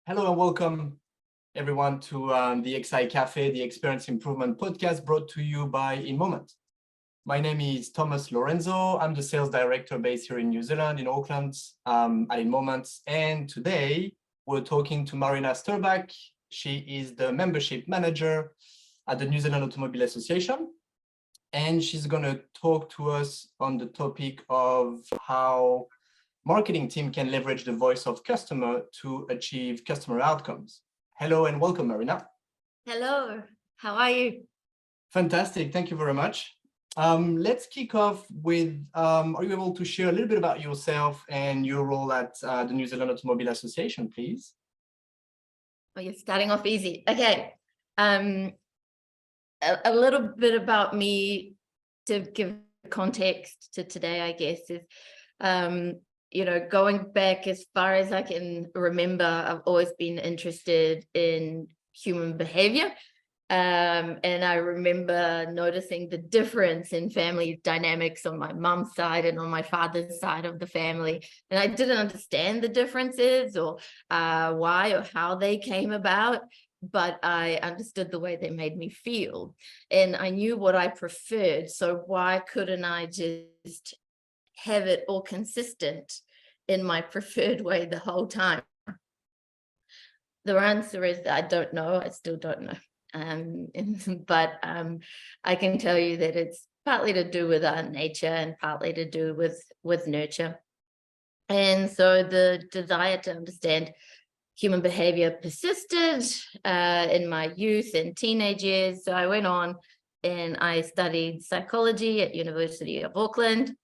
Hello and welcome everyone to the XI Café, the Experience Improvement podcast brought to you by In Moment. My name is Thomas Lorenzo. I'm the sales director based here in New Zealand, in Auckland, at In Moment. And today we're talking to Marina Strbac. She is the membership manager at the New Zealand Automobile Association. And she's going to talk to us on the topic of how marketing team can leverage the voice of customer to achieve customer outcomes. Hello and welcome, Marina. Hello, how are you? Fantastic, thank you very much. Let's kick off with, are you able to share a little bit about yourself and your role at the New Zealand Automobile Association, please? Oh, you're starting off easy. Okay, a little bit about me to give context to today, I guess, is going back as far as I can remember, I've always been interested in human behavior. And I remember noticing the difference in family dynamics on my mom's side and on my father's side of the family. And I didn't understand the differences or why or how they came about, but I understood the way they made me feel. And I knew what I preferred. So why couldn't I just have it all consistent in my preferred way the whole time? The answer is I don't know. I still don't know. But I can tell you that it's partly to do with our nature and partly to do with nurture. And so the desire to understand human behavior persisted in my youth and teenage years. So I went on and I studied psychology at University of Auckland.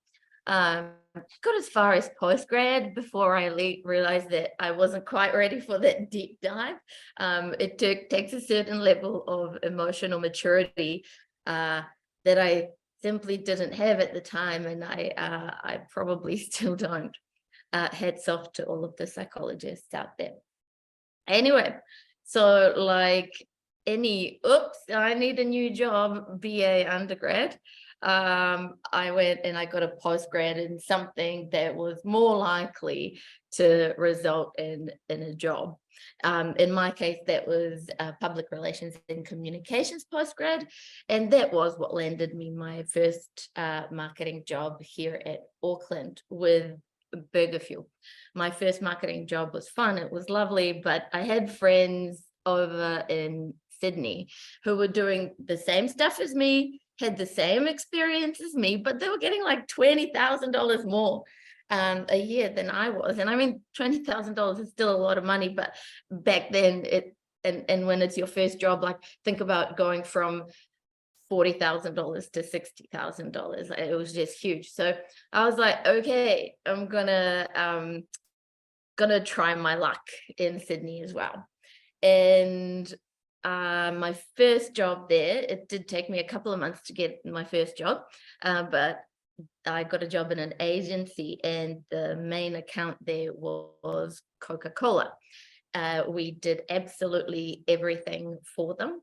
Got as far as postgrad before I realized that I wasn't quite ready for that deep dive. It takes a certain level of emotional maturity that I simply didn't have at the time, and I probably still don't. Hats off to all of the psychologists out there. Anyway, so like any I need a new job BA undergrad, I went and I got a postgrad in something that was more likely to result in a job. In my case, that was public relations and communications postgrad, and that was what landed me my first marketing job here at Auckland with Burger Fuel. My first marketing job was fun, it was lovely, but I had friends over in Sydney who were doing the same stuff as me, had the same experience as me, but they were getting like $20,000 more a year than I was. And I mean, $20,000 is still a lot of money, but back then and when it's your first job, like think about going from $40,000 to $60,000. It was just huge. So I was like, okay, I'm gonna try my luck in Sydney as well. And my first job there, it did take me a couple of months to get my first job, but I got a job in an agency, and the main account there was Coca-Cola. We did absolutely everything for them.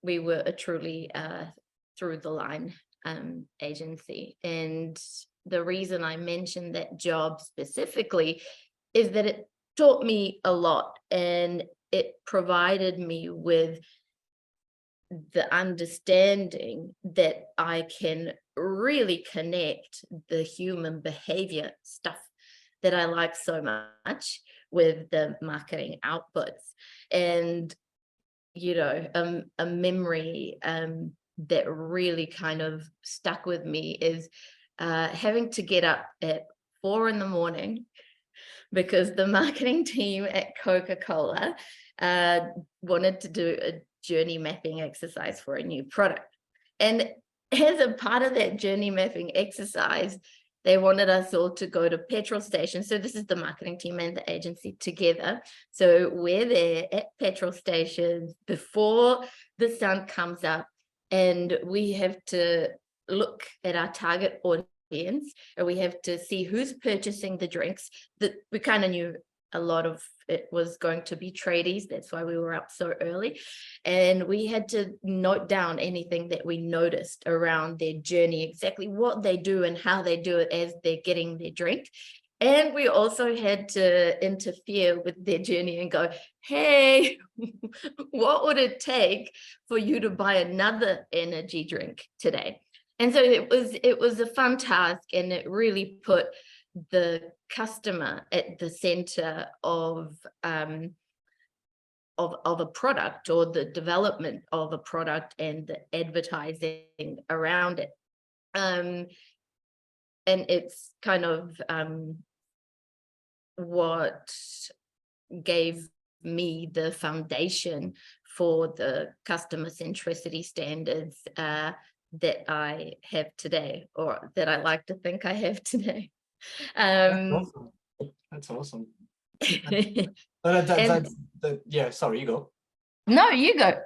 We were a truly through the line agency. And the reason I mentioned that job specifically is that it taught me a lot, and it provided me with the understanding that I can really connect the human behavior stuff that I like so much with the marketing outputs. And a memory that really kind of stuck with me is having to get up at 4 a.m. because the marketing team at Coca-Cola wanted to do a journey mapping exercise for a new product. And as a part of that journey mapping exercise, they wanted us all to go to petrol stations. So this is the marketing team and the agency together. So we're there at petrol stations before the sun comes up, and we have to look at our target audience, and we have to see who's purchasing the drinks. That we kind of knew a lot of it was going to be tradies. That's why we were up so early. And we had to note down anything that we noticed around their journey, exactly what they do and how they do it as they're getting their drink. And we also had to interfere with their journey and go, hey, what would it take for you to buy another energy drink today? And so it was a fun task, and it really put the customer at the center of a product, or the development of a product and the advertising around it. And it's kind of what gave me the foundation for the customer centricity standards that I have today, or that I like to think I have today. That's awesome. That's awesome. Yeah, sorry, you go. No, you go.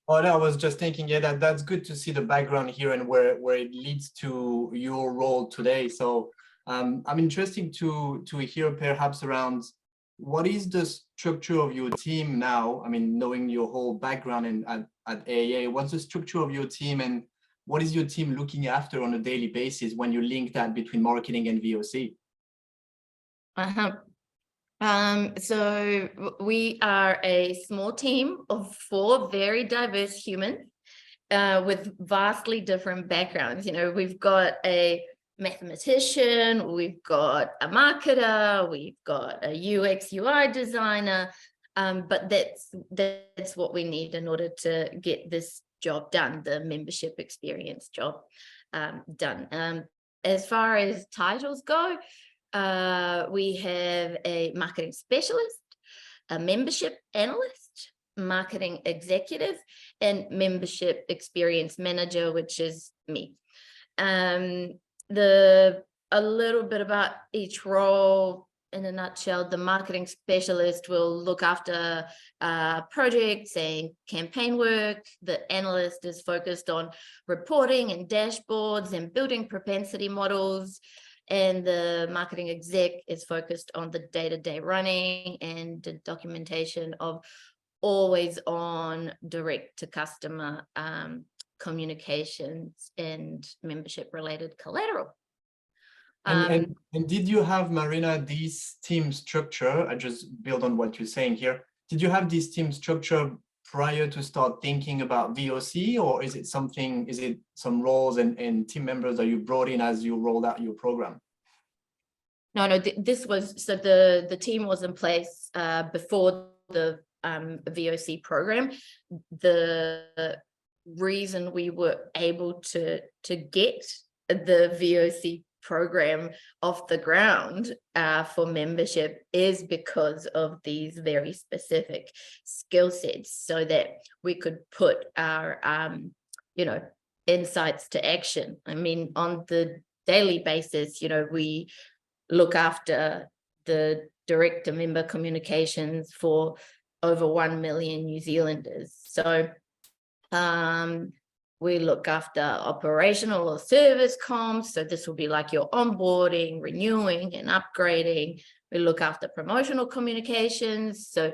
Oh, no, I was just thinking, yeah, that's good to see the background here and where it leads to your role today. So I'm interested to hear perhaps around what is the structure of your team now? I mean, knowing your whole background and at AAA, what's the structure of your team, and what is your team looking after on a daily basis when you link that between marketing and VoC? So we are a small team of 4 very diverse humans with vastly different backgrounds. You know, we've got a mathematician, we've got a marketer, we've got a UX UI designer, but that's what we need in order to get this job done, the membership experience job done. As far as titles go, we have a marketing specialist, a membership analyst, marketing executive, and membership experience manager, which is me. A little bit about each role in a nutshell: the marketing specialist will look after projects and campaign work. The analyst is focused on reporting and dashboards and building propensity models. And the marketing exec is focused on the day-to-day running and the documentation of always on direct to customer communications and membership related collateral. And did you have, Marina, this team structure? I just build on what you're saying here. Did you have this team structure prior to start thinking about VoC, or is it some roles and team members that you brought in as you rolled out your program? No, this was, so the team was in place before the VoC program. The reason we were able to get the VoC program off the ground for membership is because of these very specific skill sets, so that we could put our insights to action. I mean, on the daily basis, we look after the direct to member communications for over 1 million New Zealanders. So we look after operational or service comms. So this will be like your onboarding, renewing and upgrading. We look after promotional communications. So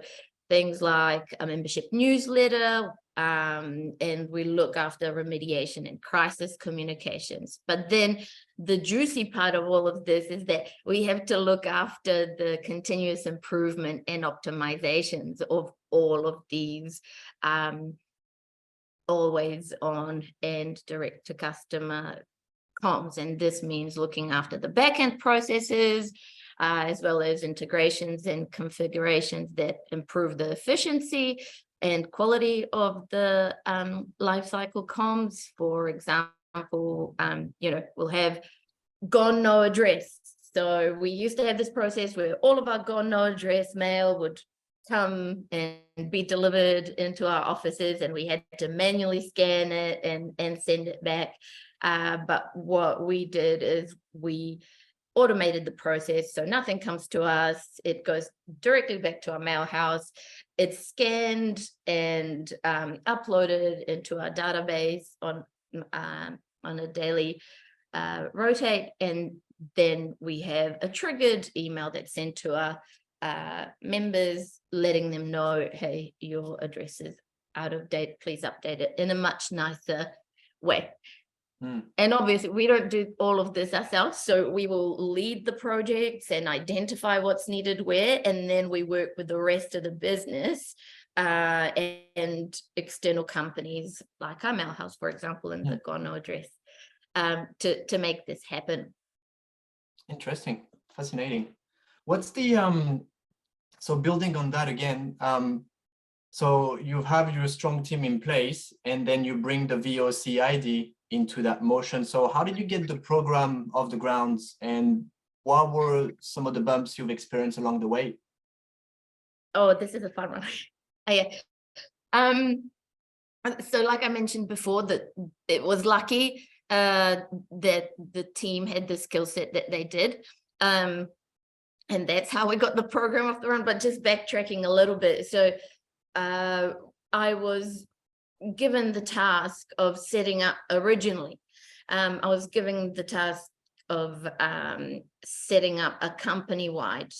things like a membership newsletter, and we look after remediation and crisis communications. But then the juicy part of all of this is that we have to look after the continuous improvement and optimizations of all of these always on and direct to customer comms. And this means looking after the backend processes, as well as integrations and configurations that improve the efficiency and quality of the lifecycle comms. For example, we'll have gone no address. So we used to have this process where all of our gone no address mail would come and be delivered into our offices, and we had to manually scan it and send it back. But what we did is we automated the process, so nothing comes to us. It goes directly back to our mail house. It's scanned and uploaded into our database on a daily rotate, and then we have a triggered email that's sent to our members, letting them know, hey, your address is out of date, please update it, in a much nicer way. And obviously we don't do all of this ourselves. So we will lead the projects and identify what's needed where, and then we work with the rest of the business and external companies like our Mail House, for example, and the Gono address to make this happen. Interesting, fascinating. What's the so building on that again, so you have your strong team in place and then you bring the VoC ID into that motion. So how did you get the program off the ground, and what were some of the bumps you've experienced along the way? Oh, this is a fun one. Yeah. So like I mentioned before, that it was lucky that the team had the skill set that they did. And that's how we got the program off the run. But just backtracking a little bit. So I was given the task of setting up originally. I was given the task of setting up a company-wide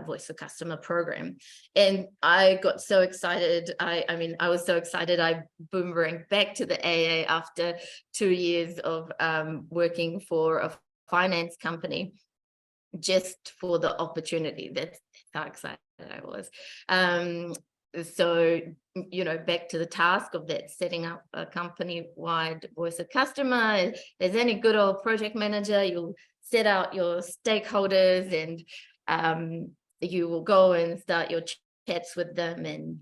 voice of customer program, and I got so excited. I mean, I was so excited. I boomeranged back to the AA after 2 years of working for a finance company, just for the opportunity. That's how excited I was. So, you know, back to the task of that, setting up a company-wide voice of customer. As any good old project manager, you'll set out your stakeholders and you will go and start your chats with them. And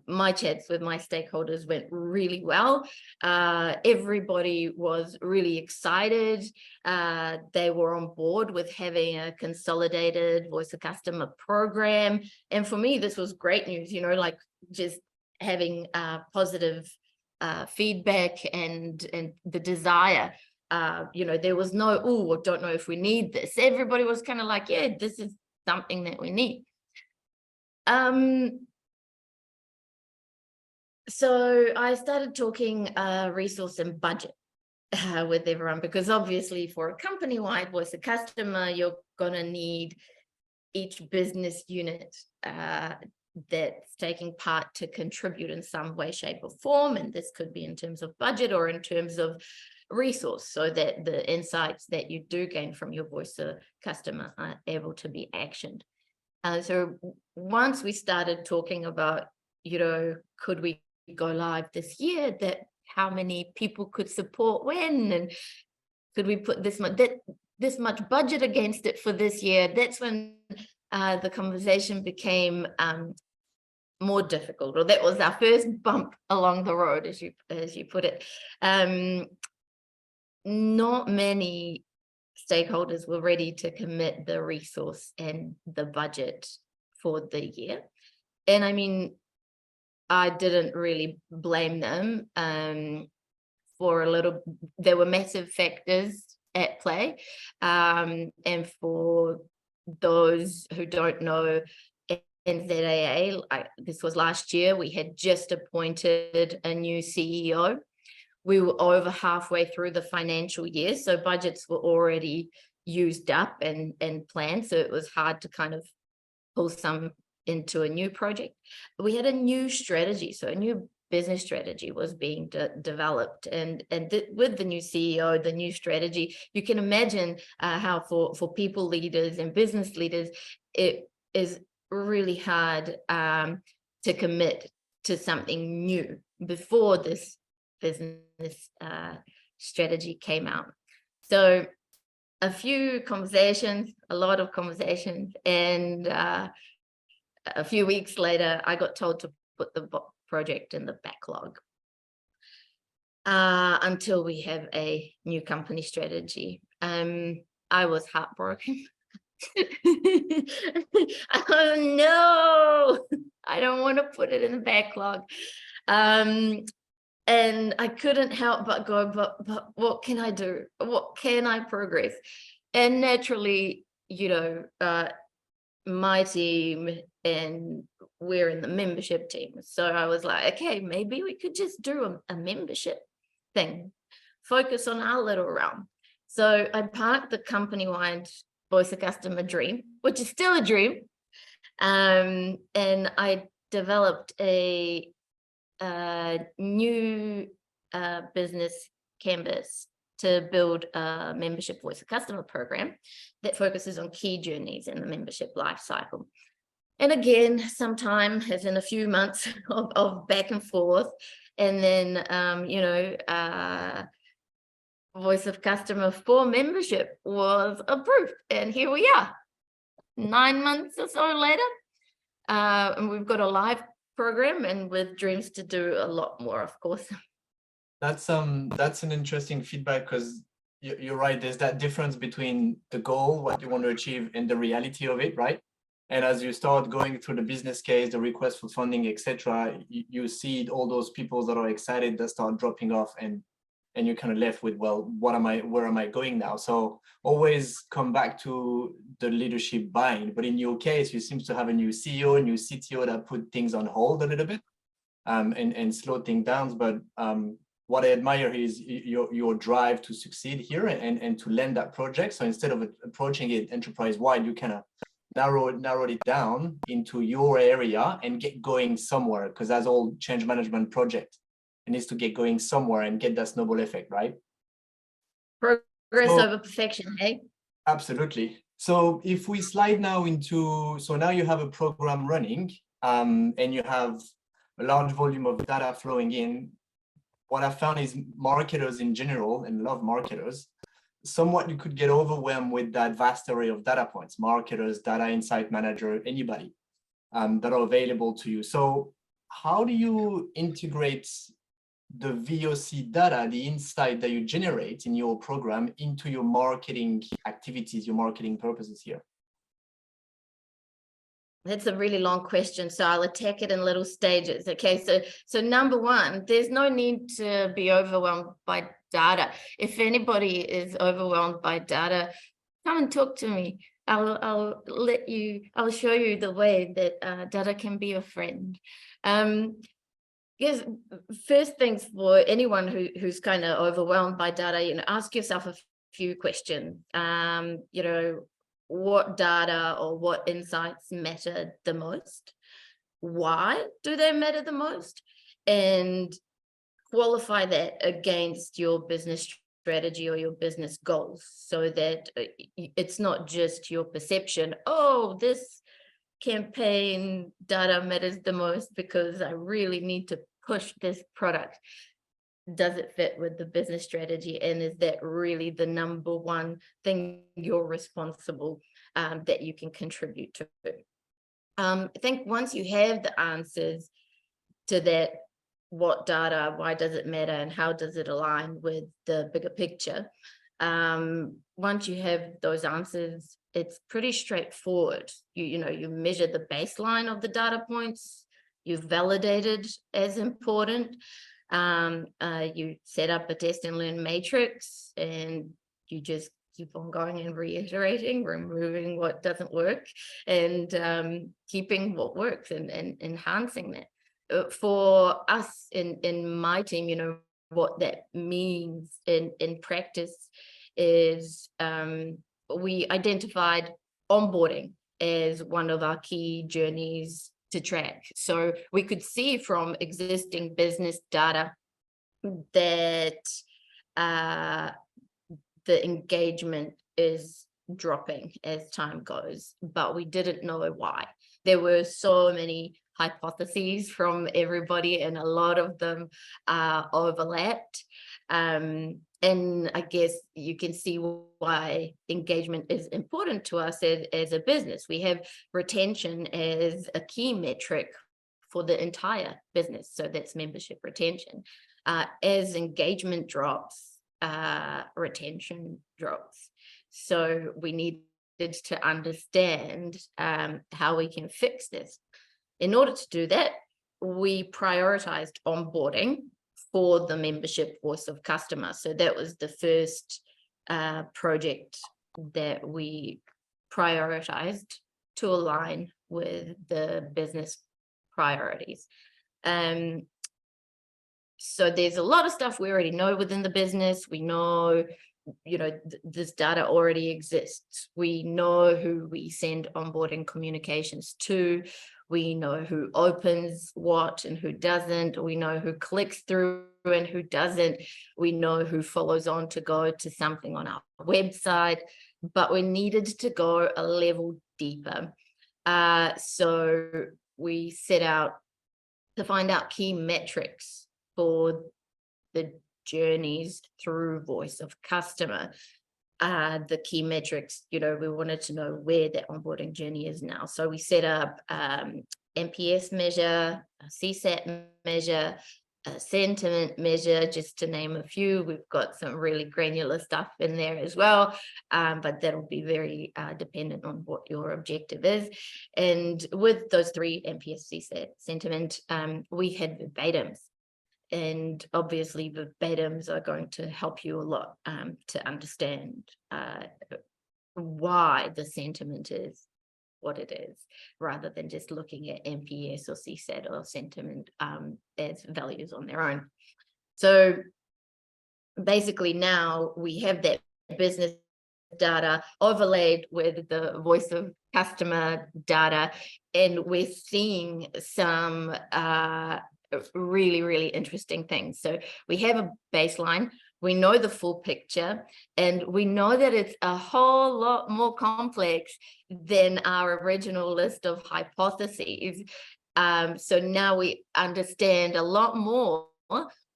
my chats with my stakeholders went really well. Everybody was really excited. They were on board with having a consolidated voice of customer program. And for me, this was great news, you know, like just having positive feedback and the desire. You know, there was no, oh, I don't know if we need this. Everybody was kind of like, yeah, this is something that we need. So I started talking resource and budget with everyone, because obviously for a company-wide voice of customer, you're going to need each business unit that's taking part to contribute in some way, shape or form. And this could be in terms of budget or in terms of resource, so that the insights that you do gain from your voice of customer are able to be actioned. So once we started talking about, you know, could we go live this year, that how many people could support when, and could we put this much budget against it for this year, that's when the conversation became more difficult, or that was our first bump along the road, as you put it. Not many stakeholders were ready to commit the resource and the budget for the year. And I mean, I didn't really blame them for a little. There were massive factors at play. And for those who don't know, NZAA, this was last year, we had just appointed a new CEO. We were over halfway through the financial year, so budgets were already used up and planned. So it was hard to kind of pull some into a new project. But we had a new strategy, so a new business strategy was being developed, and with the new CEO, the new strategy, you can imagine how for people leaders and business leaders, it is really hard to commit to something new before this business strategy came out. So a few conversations, a lot of conversations, and a few weeks later, I got told to put the project in the backlog until we have a new company strategy. I was heartbroken. Oh no, I don't want to put it in the backlog. And I couldn't help but go, but what can I do? What can I progress? And naturally, you know, my team, and we're in the membership team. So I was like, okay, maybe we could just do a membership thing, focus on our little realm. So I parked the company-wide voice of customer dream, which is still a dream. And I developed a new business canvas to build a membership voice of customer program that focuses on key journeys in the membership life cycle. And again, sometime as in a few months of back and forth, and then, voice of customer for membership was approved. And here we are, 9 months or so later. And we've got a live program and with dreams to do a lot more, of course. That's an interesting feedback, because you're right. There's that difference between the goal, what you want to achieve, and the reality of it, right? And as you start going through the business case, the request for funding, etc., you see all those people that are excited that start dropping off, and you're kind of left with, well, where am I going now? So always come back to the leadership buy-in. But in your case, you seem to have a new CEO, a new CTO that put things on hold a little bit, and slow things down. But what I admire is your drive to succeed here and to land that project. So instead of approaching it enterprise-wide, you kind of narrowed it down into your area and get going somewhere, because that's all change management project. It needs to get going somewhere and get that snowball effect, right? Progress over perfection, hey? Absolutely. So if we slide now into, so now you have a program running, and you have a large volume of data flowing in. What I found is marketers in general, and love marketers, somewhat you could get overwhelmed with that vast array of data points, marketers, data insight manager, anybody that are available to you. So how do you integrate the VoC data, the insight that you generate in your program, into your marketing activities, your marketing purposes here? That's a really long question, so I'll attack it in little stages. Okay, so number one, there's no need to be overwhelmed by data. If anybody is overwhelmed by data, come and talk to me. I'll show you the way that data can be a friend. Yes, first things for anyone who's kind of overwhelmed by data, ask yourself a few questions. What data or what insights matter the most? Why do they matter the most? And qualify that against your business strategy or your business goals, so that it's not just your perception, oh, this campaign data matters the most because I really need to push this product. Does it fit with the business strategy? And is that really the number one thing you're responsible that you can contribute to? I think once you have the answers to that, what data, why does it matter, and how does it align with the bigger picture? Once you have those answers, it's pretty straightforward. You measure the baseline of the data points, you validate it as important. You set up a test and learn matrix, and you just keep on going and reiterating, removing what doesn't work, and keeping what works and enhancing that. For us in my team, what that means in practice is we identified onboarding as one of our key journeys to track. So we could see from existing business data that the engagement is dropping as time goes, but we didn't know why. There were so many hypotheses from everybody, and a lot of them overlapped. And I guess you can see why engagement is important to us as a business. We have retention as a key metric for the entire business. So that's membership retention. As engagement drops, retention drops. So we needed to understand how we can fix this. In order to do that, we prioritized onboarding for the membership voice of customer. So that was the first project that we prioritized to align with the business priorities. So there's a lot of stuff we already know within the business. We know, this data already exists. We know who we send onboarding communications to. We know who opens what and who doesn't. We know who clicks through and who doesn't. We know who follows on to go to something on our website, but we needed to go a level deeper. So we set out to find out key metrics for the journeys through voice of customer. The key metrics, we wanted to know where the onboarding journey is now. So we set up NPS measure, a CSAT measure, a sentiment measure, just to name a few. We've got some really granular stuff in there as well, but that'll be very dependent on what your objective is. And with those three, NPS, CSAT, sentiment, we had verbatims. And obviously verbatims are going to help you a lot to understand why the sentiment is what it is, rather than just looking at NPS or CSAT or sentiment as values on their own. So basically now we have that business data overlaid with the voice of customer data, and we're seeing some really, really interesting things. So we have a baseline, we know the full picture, and we know that it's a whole lot more complex than our original list of hypotheses. So now we understand a lot more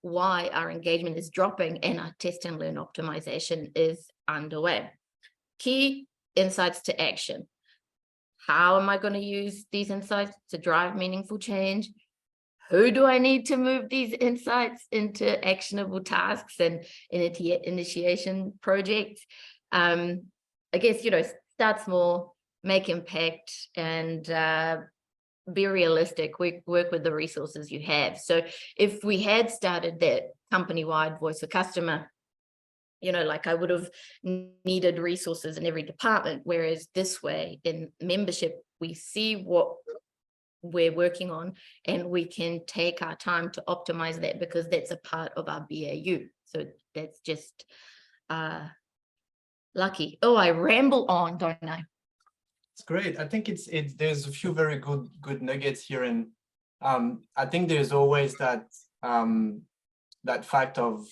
why our engagement is dropping and our test and learn optimization is underway. Key insights to action. How am I going to use these insights to drive meaningful change? Who do I need to move these insights into actionable tasks and initiation projects? I guess, start small, make impact, and be realistic. Work with the resources you have. So if we had started that company-wide voice of customer, like I would have needed resources in every department, whereas this way in membership, we see what we're working on and we can take our time to optimize that, because that's a part of our BAU. So that's just lucky. Oh, I ramble on, don't I? It's great. I think there's a few very good nuggets here, and I think there's always that fact of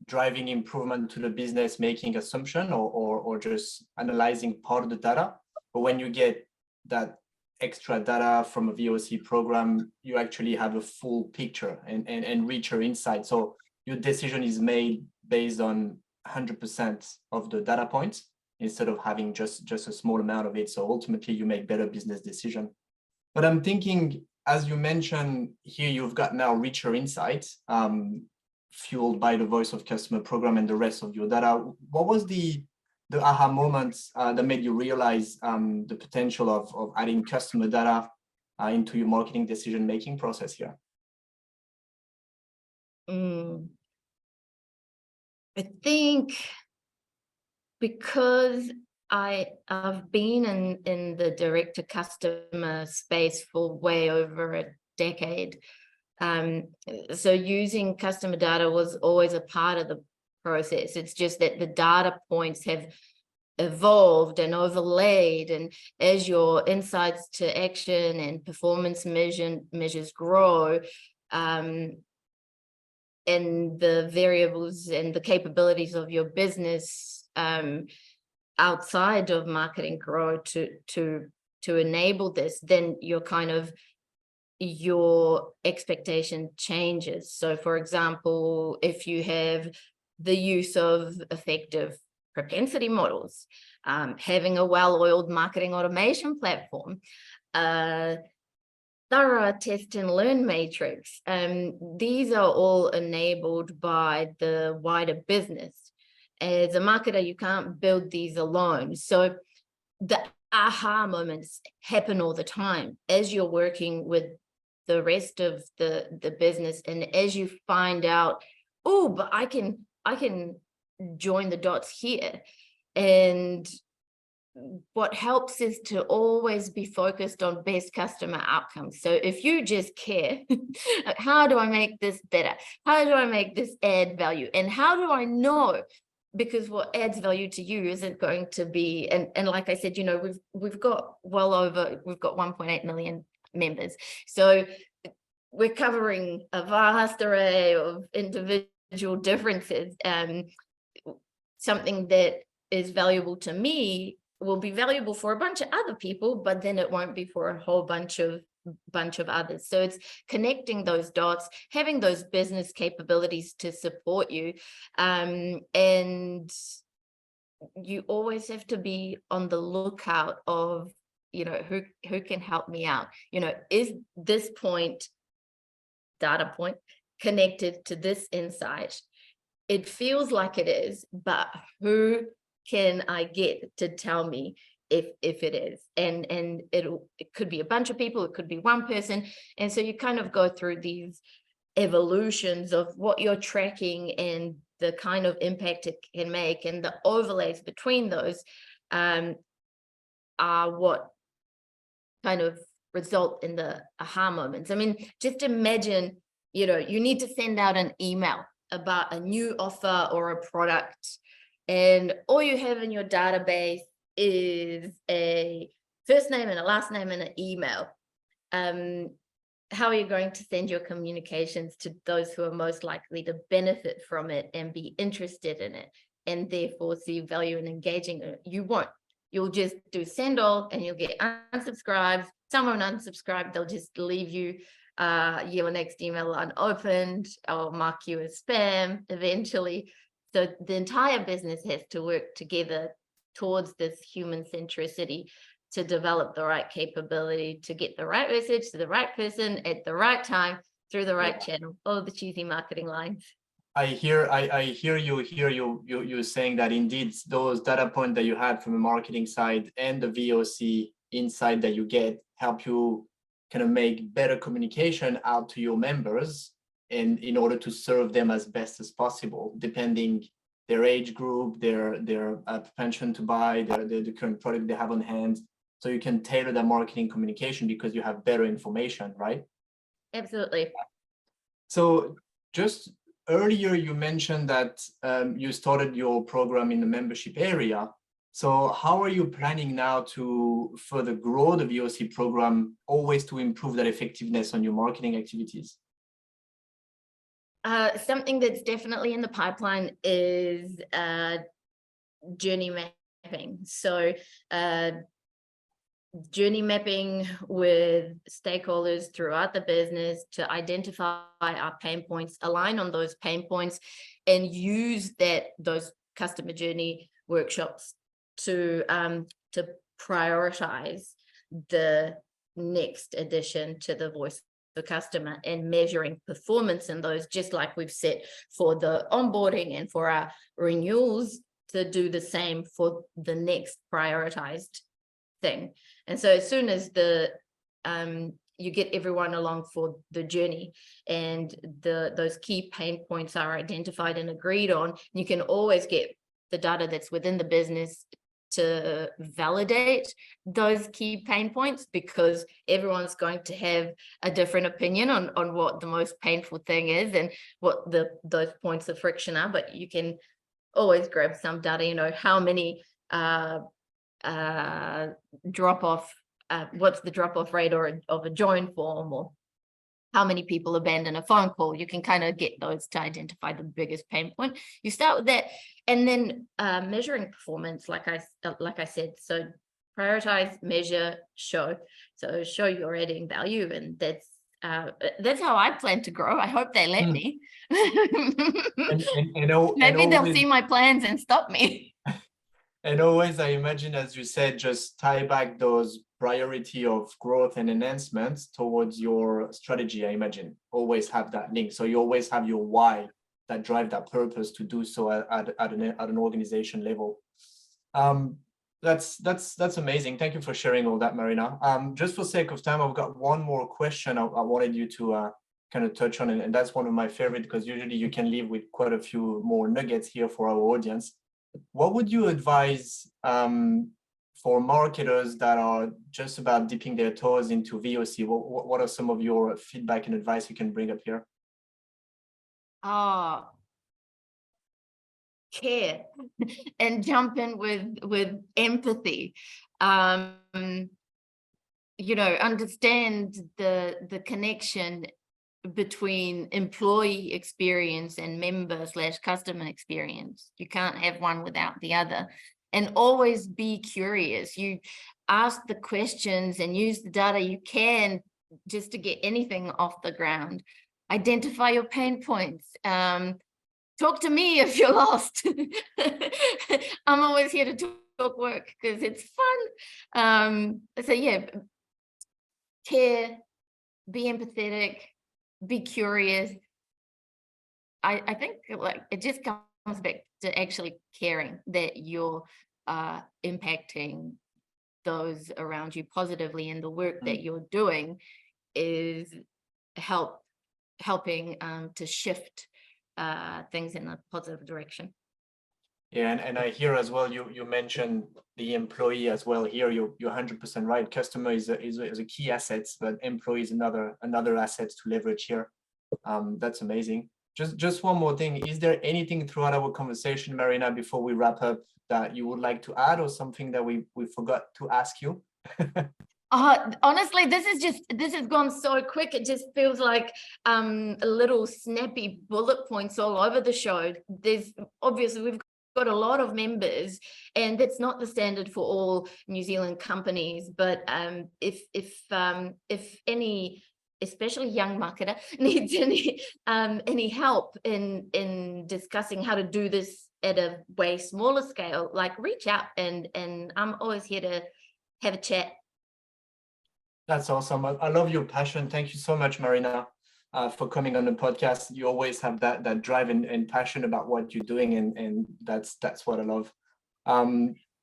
driving improvement to the business, making assumption or just analyzing part of the data. But when you get that extra data from a VoC program, you actually have a full picture and richer insight. So your decision is made based on 100% of the data points instead of having just a small amount of it. So ultimately you make better business decision. But I'm thinking, as you mentioned here, you've got now richer insights fueled by the voice of customer program and the rest of your data. What was the aha moments that made you realize the potential of adding customer data into your marketing decision-making process here? I think because I've been in the direct-to-customer space for way over a decade. So using customer data was always a part of the process. It's just that the data points have evolved and overlaid, and as your insights to action and performance measures grow, and the variables and the capabilities of your business outside of marketing grow to enable this, then your expectation changes. So for example, if you have the use of effective propensity models, having a well-oiled marketing automation platform, thorough test and learn matrix, these are all enabled by the wider business. As a marketer, you can't build these alone. So the aha moments happen all the time as you're working with the rest of the business, and as you find out, oh, but I can join the dots here. And what helps is to always be focused on best customer outcomes. So if you just care, how do I make this better? How do I make this add value? And how do I know? Because what adds value to you isn't going to be, and like I said, we've got 1.8 million members. So we're covering a vast array of individual differences. Something that is valuable to me will be valuable for a bunch of other people, but then it won't be for a whole bunch of others. So it's connecting those dots, having those business capabilities to support you. And you always have to be on the lookout of, who can help me out? Is this data point connected to this insight? It feels like it is, but who can I get to tell me if it is? And it could be a bunch of people, it could be one person. And so you kind of go through these evolutions of what you're tracking and the kind of impact it can make, and the overlays between those are what kind of result in the aha moments. I mean, just imagine, you need to send out an email about a new offer or a product, and all you have in your database is a first name and a last name and an email. How are you going to send your communications to those who are most likely to benefit from it and be interested in it, and therefore see value in engaging in it? You won't. You'll just do send all and you'll get unsubscribed. Someone unsubscribed, they'll just leave you your next email unopened or mark you as spam eventually. So the entire business has to work together towards this human centricity to develop the right capability to get the right message to the right person at the right time through the right channel. All the cheesy marketing lines. I hear you saying that indeed those data points that you had from the marketing side and the VoC insight that you get help you kind of make better communication out to your members, and in order to serve them as best as possible, depending their age group, their propensity to buy, the current product they have on hand. So you can tailor the marketing communication because you have better information, right? Absolutely. So just earlier you mentioned that you started your program in the membership area. So how are you planning now to further grow the VoC program, always to improve that effectiveness on your marketing activities? Something that's definitely in the pipeline is journey mapping. So journey mapping with stakeholders throughout the business to identify our pain points, align on those pain points, and use those customer journey workshops to prioritize the next addition to the voice of the customer, and measuring performance in those, just like we've set for the onboarding and for our renewals, to do the same for the next prioritized thing. And so as soon as you get everyone along for the journey and those key pain points are identified and agreed on, you can always get the data that's within the business to validate those key pain points, because everyone's going to have a different opinion on what the most painful thing is and what those points of friction are. But you can always grab some data, how many drop off, what's the drop off rate of a join form, or how many people abandon a phone call. You can kind of get those to identify the biggest pain point. You start with that, and then measuring performance, like I said. So prioritize, measure, show. So show you're adding value, and that's how I plan to grow. I hope they let me. Maybe they'll see my plans and stop me. And always, I imagine, as you said, just tie back those priority of growth and enhancements towards your strategy. I imagine always have that link. So you always have your why that drive that purpose to do so at an organization level. That's amazing. Thank you for sharing all that, Marina. Just for sake of time, I've got one more question I wanted you to kind of touch on, and that's one of my favorite, because usually you can leave with quite a few more nuggets here for our audience. What would you advise for marketers that are just about dipping their toes into VoC? What are some of your feedback and advice you can bring up here? Care and jump in with empathy. understand the connection between employee experience and member/customer experience. You can't have one without the other. And always be curious. You ask the questions and use the data you can just to get anything off the ground. Identify your pain points. Talk to me if you're lost. I'm always here to talk work because it's fun. So yeah, care, be empathetic, be curious. I think like it just comes back to actually caring that you're impacting those around you positively, and the work that you're doing is helping to shift things in a positive direction. Yeah, and I hear as well, you mentioned the employee as well here. You're 100% right. Customer is a key asset, but employee is another asset to leverage here. That's amazing. Just one more thing. Is there anything throughout our conversation, Marina, before we wrap up, that you would like to add, or something that we forgot to ask you? Honestly, this has gone so quick. It just feels like little snappy bullet points all over the show. There's obviously we've got a lot of members, and that's not the standard for all New Zealand companies. But if any, especially young marketer, needs any help in discussing how to do this at a way smaller scale, like reach out, and I'm always here to have a chat. That's awesome. I love your passion. Thank you so much, Marina, for coming on the podcast. You always have that drive and passion about what you're doing, and that's what I love.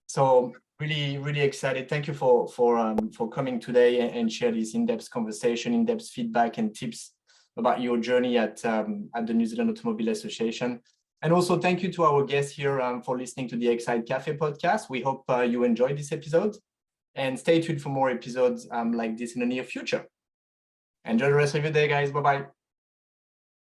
So really excited. Thank you for coming today and share this in-depth conversation, in-depth feedback and tips about your journey at the New Zealand Automobile Association. And also thank you to our guests here for listening to the Excite Café podcast. We hope you enjoyed this episode. And stay tuned for more episodes like this in the near future. Enjoy the rest of your day, guys. Bye-bye.